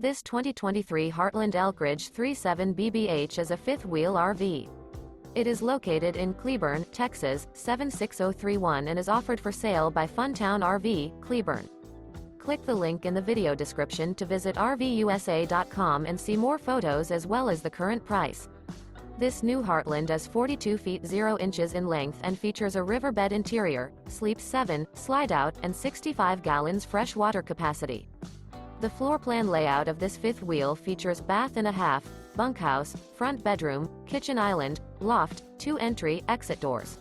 This 2023 Heartland ElkRidge 37 BBH is a fifth-wheel RV. It is located in Cleburne, Texas, 76031 and is offered for sale by Funtown RV, Cleburne. Click the link in the video description to visit RVUSA.com and see more photos as well as the current price. This new Heartland is 42 feet 0 inches in length and features a riverbed interior, sleeps 7, Slideout, and 65 gallons fresh water capacity. The floor plan layout of this fifth wheel features bath and a half, bunkhouse, front bedroom, kitchen island, loft, 2 entry, exit doors.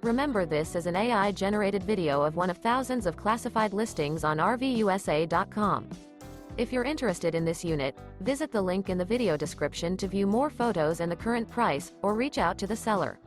Remember, this is an AI-generated video of one of thousands of classified listings on RVUSA.com. If you're interested in this unit, visit the link in the video description to view more photos and the current price, or reach out to the seller.